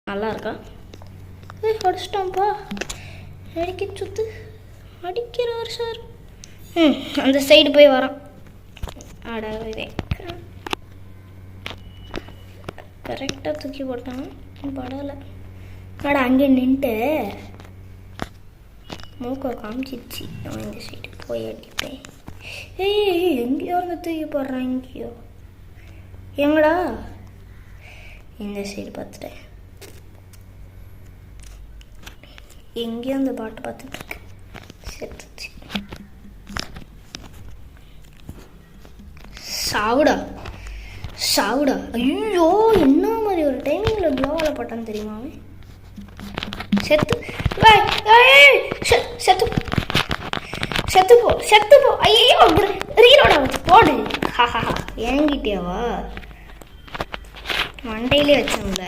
நல்லா இருக்கா? அடிச்சிட்டான்ப்பா. அடிக்க சுத்து அடிக்கிறார் சார். அந்த சைடு போய் வரான். அடவே கரெக்டாக தூக்கி போட்டான். படலை. அடா அங்கே நின்ட்டு மூக்கை காமிச்சிச்சு. நான் இந்த சைடு போய் அடிப்பேன். ஏய் எங்கேயோ இருந்து தூக்கி போடுறான். எங்கேயோ எங்கடா? இந்த சைடு பார்த்துட்டேன். எங்கேயோ அந்த பாட்டு பார்த்துட்டு இருக்கு. செத்துச்சு. சாவுடா சாவுடா. ஐயோ என்ன மாதிரி ஒரு டைமிங்கில் க்ளோவால் போட்டான்னு தெரியுமா அவன்? செத்து செத்து செத்து போ செத்து போ. ஐயோ ரீலோட வச்சு போடு. ஹாஹா ஏங்கிட்டியாவா? மண்டையிலே வச்சோம்ல.